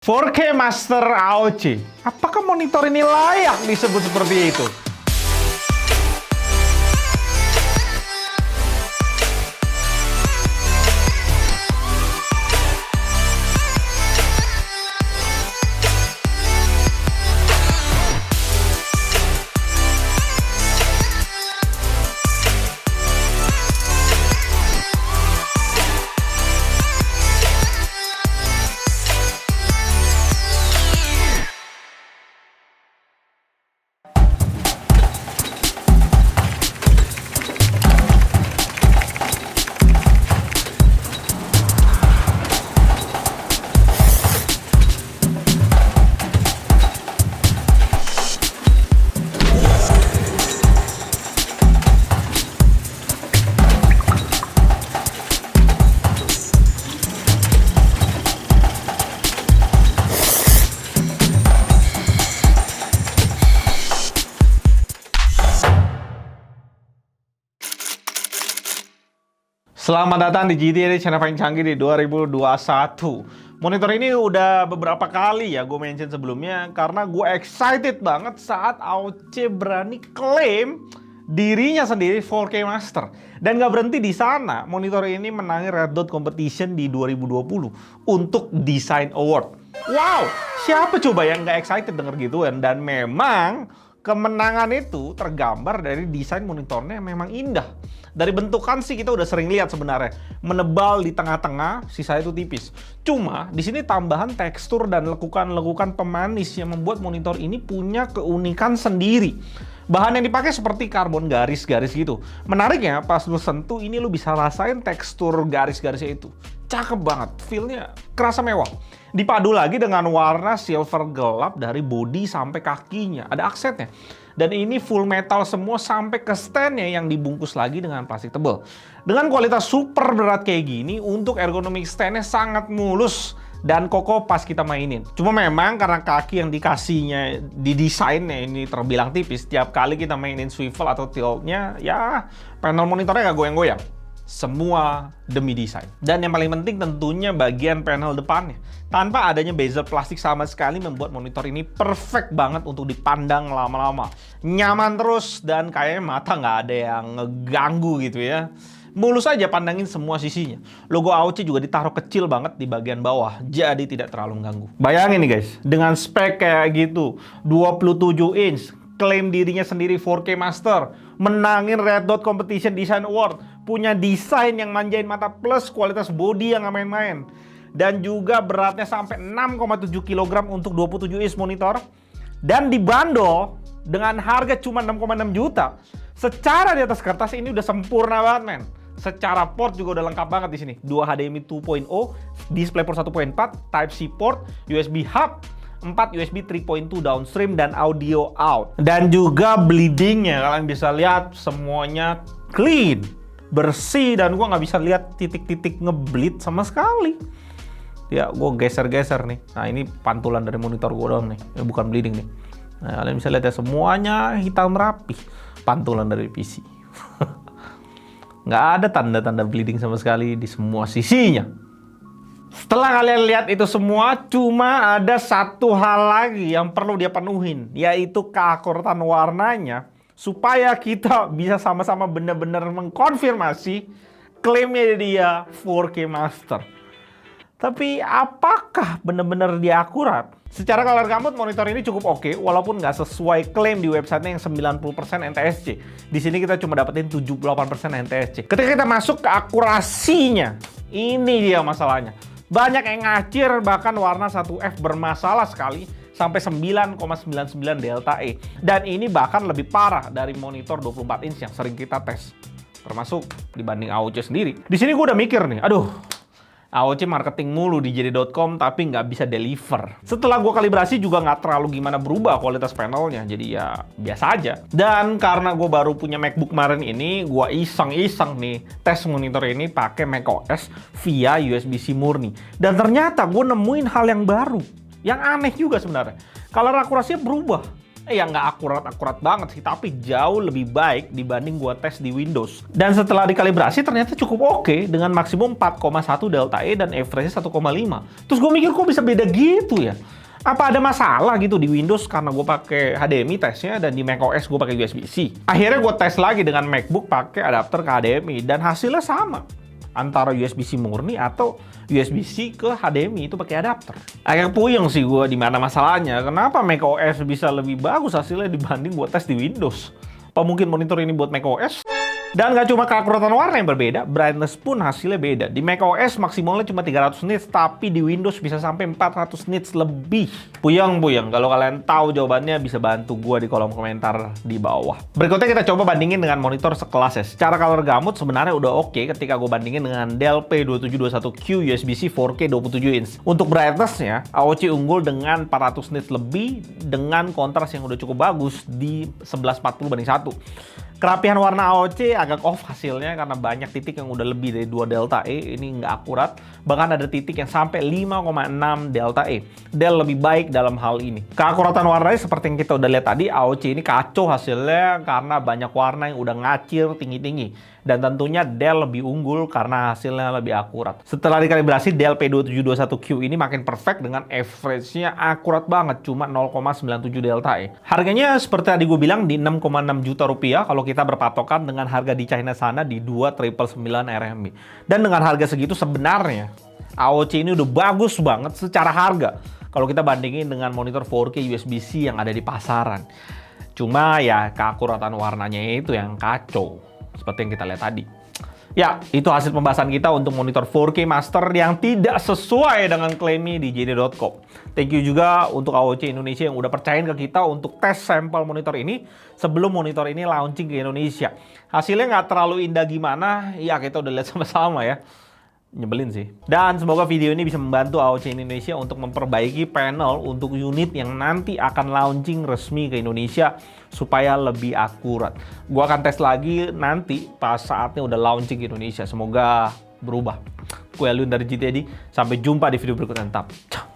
4K Master AOC. Apakah monitor ini layak disebut seperti itu? Selamat datang di GTA channel paling canggih di 2021. Monitor ini udah beberapa kali ya gue mention sebelumnya karena gue excited banget saat AOC berani klaim dirinya sendiri 4K Master. Dan gak berhenti di sana, monitor ini menangi Red Dot Competition di 2020 untuk Design Award. Wow, siapa coba yang gak excited denger gituan? Dan memang kemenangan itu tergambar dari desain monitornya yang memang indah. Dari bentukan sih kita udah sering lihat sebenarnya, menebal di tengah-tengah, sisa itu tipis. Cuma di sini tambahan tekstur dan lekukan-lekukan pemanis yang membuat monitor ini punya keunikan sendiri. Bahan yang dipakai seperti karbon garis-garis gitu. Menariknya pas lu sentuh ini lu bisa rasain tekstur garis-garisnya itu. Cakep banget, feel-nya kerasa mewah. Dipadu lagi dengan warna silver gelap dari bodi sampai kakinya, ada aksennya. Dan ini full metal semua sampai ke stand-nya yang dibungkus lagi dengan plastik tebal. Dengan kualitas super berat kayak gini, untuk ergonomik stand-nya sangat mulus dan kokoh pas kita mainin. Cuma memang karena kaki yang dikasihnya di desainnya ini terbilang tipis, tiap kali kita mainin swivel atau tilt-nya, ya panel monitornya gak goyang-goyang. Semua demi desain. Dan yang paling penting tentunya bagian panel depannya. Tanpa adanya bezel plastik sama sekali membuat monitor ini perfect banget untuk dipandang lama-lama. Nyaman terus dan kayaknya mata nggak ada yang ngeganggu gitu ya. Mulus aja pandangin semua sisinya. Logo AOC juga ditaruh kecil banget di bagian bawah, jadi tidak terlalu mengganggu. Bayangin nih guys, dengan spek kayak gitu, 27 inch, klaim dirinya sendiri 4K Master, menangin Red Dot Competition Design Award, punya desain yang manjain mata plus kualitas bodi yang gak main-main. Dan juga beratnya sampai 6,7 kg untuk 27 inch monitor. Dan dibanderol dengan harga cuma 6,6 juta. Secara di atas kertas ini udah sempurna banget men. Secara port juga udah lengkap banget di sini. 2 HDMI 2.0, DisplayPort 1.4, Type-C port, USB hub, 4 USB 3.2 downstream dan audio out. Dan juga bleedingnya kalian bisa lihat semuanya clean, bersih, dan gua nggak bisa lihat titik-titik ngebleed sama sekali. Ya gua geser-geser nih. Nah ini pantulan dari monitor gua doang nih, ya, bukan bleeding nih. Nah kalian bisa lihat ya semuanya hitam rapi, pantulan dari PC. Nggak ada tanda-tanda bleeding sama sekali di semua sisinya. Setelah kalian lihat itu semua, cuma ada satu hal lagi yang perlu dia penuhin, yaitu keakuratan warnanya, supaya kita bisa sama-sama benar-benar mengkonfirmasi klaimnya dia 4K Master. Tapi apakah benar-benar dia akurat? Secara color gamut monitor ini cukup oke, walaupun nggak sesuai klaim di websitenya yang 90% NTSC. Di sini kita cuma dapetin 78% NTSC. Ketika kita masuk ke akurasinya, ini dia masalahnya. Banyak yang ngacir, bahkan warna 1F bermasalah sekali sampai 9,99 delta E. Dan ini bahkan lebih parah dari monitor 24 inch yang sering kita tes. Termasuk dibanding AOC sendiri. Di sini gue udah mikir nih, aduh, AOC marketing mulu di JD.com tapi nggak bisa deliver. Setelah gue kalibrasi juga nggak terlalu gimana berubah kualitas panelnya, jadi ya biasa aja. Dan karena gue baru punya MacBook kemarin ini, gue iseng-iseng nih tes monitor ini pakai macOS via USB-C murni. Dan ternyata gue nemuin hal yang baru, yang aneh juga sebenarnya. Color akurasinya berubah. ya nggak akurat-akurat banget sih, tapi jauh lebih baik dibanding gua tes di Windows. Dan setelah dikalibrasi ternyata cukup oke dengan maksimum 4,1 delta E dan average-nya 1,5. Terus gue mikir kok bisa beda gitu ya? Apa ada masalah gitu di Windows karena gue pakai HDMI tesnya dan di macOS gue pakai USB-C. Akhirnya gue tes lagi dengan MacBook pakai adapter ke HDMI dan hasilnya sama antara USB-C murni atau USB-C ke HDMI itu pakai adapter. Agak puyeng sih gue di mana masalahnya. Kenapa macOS bisa lebih bagus hasilnya dibanding gue tes di Windows? Apa mungkin monitor ini buat macOS? Dan nggak cuma keakuratan warna yang berbeda, brightness pun hasilnya beda. Di macOS maksimalnya cuma 300 nits, tapi di Windows bisa sampai 400 nits lebih. Puyeng. Kalau kalian tahu jawabannya bisa bantu gua di kolom komentar di bawah. Berikutnya kita coba bandingin dengan monitor sekelas ya. Secara color gamut sebenarnya udah oke ketika gue bandingin dengan Dell P2721Q USB-C 4K 27 inch. Untuk brightnessnya, AOC unggul dengan 400 nits lebih dengan kontras yang udah cukup bagus di 1140/1. Kerapihan warna AOC agak off hasilnya karena banyak titik yang udah lebih dari 2 delta E, ini nggak akurat. Bahkan ada titik yang sampai 5,6 delta E. Dell lebih baik dalam hal ini. Keakuratan warnanya seperti yang kita udah lihat tadi, AOC ini kacau hasilnya karena banyak warna yang udah ngacir tinggi-tinggi. Dan tentunya Dell lebih unggul karena hasilnya lebih akurat. Setelah dikalibrasi, Dell P2721Q ini makin perfect dengan average-nya akurat banget, cuma 0,97 delta E. Harganya seperti tadi gue bilang di 6,6 juta rupiah kalau kita berpatokan dengan harga di China sana di 2.999 RMB. Dan dengan harga segitu sebenarnya AOC ini udah bagus banget secara harga kalau kita bandingin dengan monitor 4K USB-C yang ada di pasaran. Cuma ya keakuratan warnanya itu yang kacau seperti yang kita lihat tadi. Ya, itu hasil pembahasan kita untuk monitor 4K Master yang tidak sesuai dengan klaimnya di JD.com. Thank you juga untuk AOC Indonesia yang udah percayain ke kita untuk tes sampel monitor ini sebelum monitor ini launching ke Indonesia. Hasilnya nggak terlalu indah gimana, ya kita udah lihat sama-sama ya. Nyebelin sih. Dan semoga video ini bisa membantu AOC Indonesia untuk memperbaiki panel untuk unit yang nanti akan launching resmi ke Indonesia supaya lebih akurat. Gua akan tes lagi nanti pas saatnya udah launching ke Indonesia. Semoga berubah. Gue Alun dari GTD. Sampai jumpa di video berikutnya. Tetap.